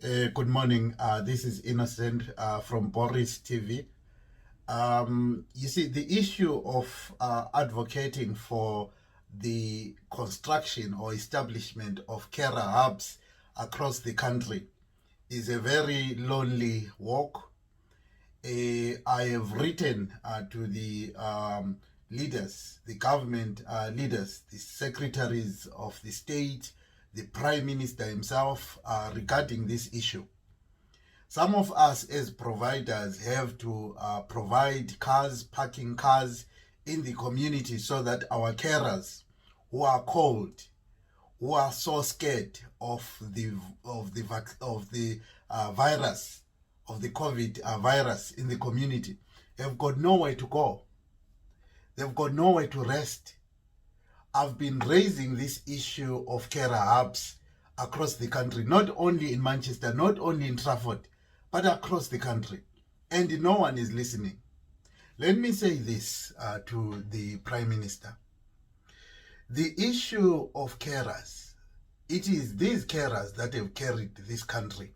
Good morning. This is Innocent from Boris TV. You see, the issue of advocating for the construction or establishment of carer hubs across the country is a very lonely walk. I have written to the leaders, the government leaders, the secretaries of the state, the Prime Minister himself regarding this issue. Some of us as providers have to provide cars, parking cars in the community so that our carers who are cold, who are so scared of the virus, of the COVID virus in the community, have got nowhere to go. They've got nowhere to rest. I've been raising this issue of carer hubs across the country, not only in Manchester, not only in Trafford, but across the country. And no one is listening. Let me say this to the Prime Minister. The issue of carers, it is these carers that have carried this country.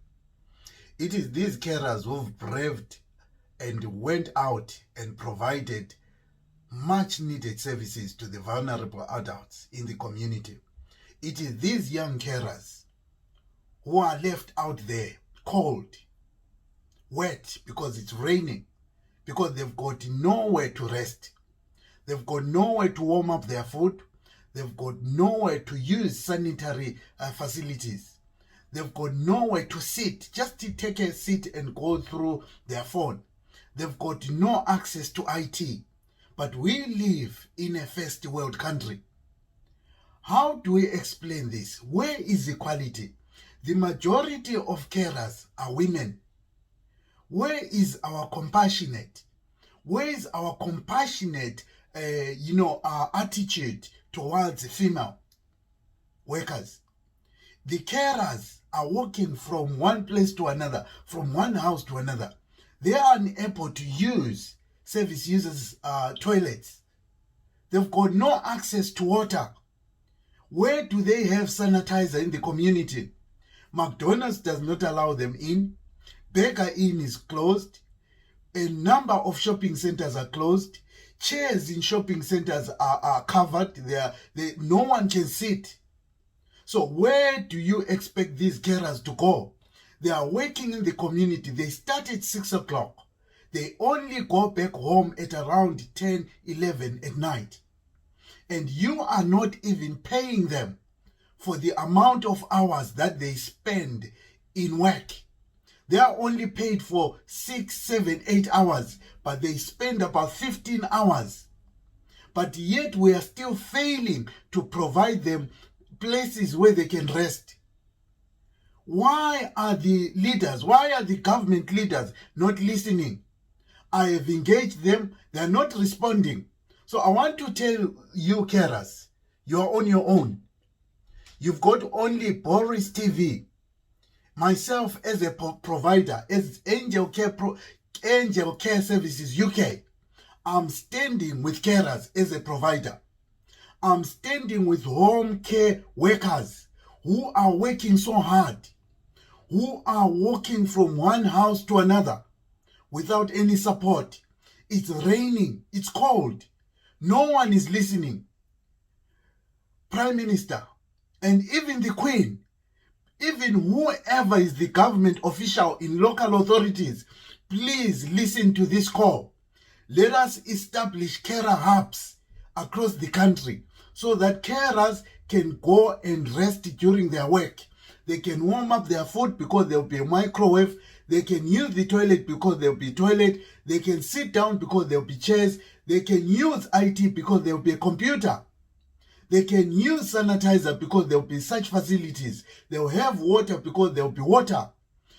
It is these carers who've braved and went out and provided much needed services to the vulnerable adults in the community. It is these young carers who are left out there cold, wet because it's raining, because they've got nowhere to rest. They've got nowhere to warm up their food. They've got nowhere to use sanitary facilities. They've got nowhere to sit, just to take a seat and go through their phone. They've got no access to IT. But we live in a first world country. How do we explain this? Where is equality? The majority of carers are women. Where is our compassionate? Where is our compassionate, attitude towards female workers? The carers are walking from one place to another, from one house to another. They are unable to use service users' toilets. They've got no access to water. Where do they have sanitizer in the community? McDonald's does not allow them in. Baker Inn is closed. A number of shopping centers are closed. Chairs in shopping centers are covered. No one can sit. So where do you expect these carers to go? They are working in the community. They start at 6 o'clock. They only go back home at around 10, 11 at night. And you are not even paying them for the amount of hours that they spend in work. They are only paid for 6, 7, 8 hours, but they spend about 15 hours. But yet we are still failing to provide them places where they can rest. Why are the leaders, why are the government leaders not listening? I have engaged them. They are not responding. So I want to tell you carers, you are on your own. You've got only Boris TV. Myself as a provider, as Angel Care Services UK, I'm standing with carers as a provider. I'm standing with home care workers who are working so hard, who are walking from one house to another without any support. It's raining, it's cold. No one is listening. Prime Minister, and even the Queen, even whoever is the government official in local authorities, please listen to this call. Let us establish carer hubs across the country so that carers can go and rest during their work. They can warm up their food because there will be a microwave. They can use the toilet because there will be toilet. They can sit down because there will be chairs. They can use IT because there will be a computer. They can use sanitizer because there will be such facilities. They will have water because there will be water.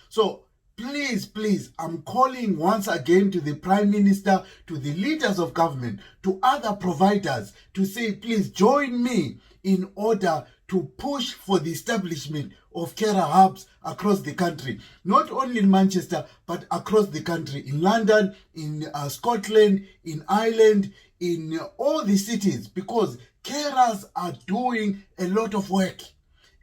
So please, I'm calling once again to the Prime Minister, to the leaders of government, to other providers to say, please join me in order to push for the establishment of carer hubs across the country. Not only in Manchester, but across the country. In London, in Scotland, in Ireland, in all the cities. Because carers are doing a lot of work.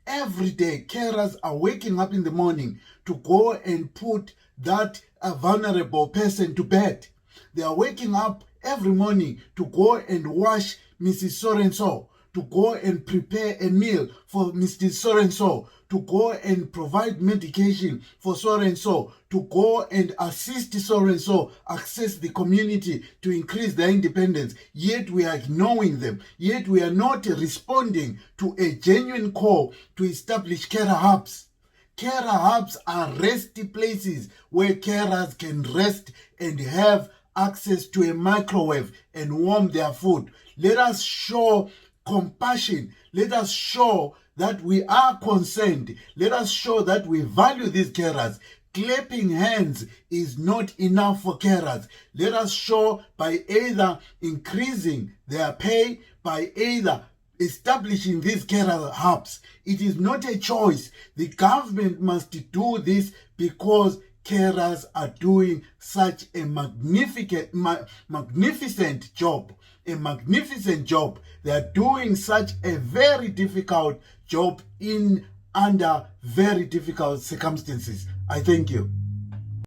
Every day, carers are waking up in the morning to go and put that vulnerable person to bed. They are waking up every morning to go and wash Mrs. So-and-so, to go and prepare a meal for Mr. So-and-so, to go and provide medication for so-and-so, to go and assist so-and-so access the community to increase their independence. Yet we are ignoring them. Yet we are not responding to a genuine call to establish carer hubs. Carer hubs are resting places where carers can rest and have access to a microwave and warm their food. Let us show compassion. Let us show that we are concerned. Let us show that we value these carers. Clapping hands is not enough for carers. Let us show by either increasing their pay, by either establishing these carer hubs. It is not a choice. The government must do this because carers are doing such a magnificent job. A magnificent job. They are doing such a very difficult job under very difficult circumstances. I thank you.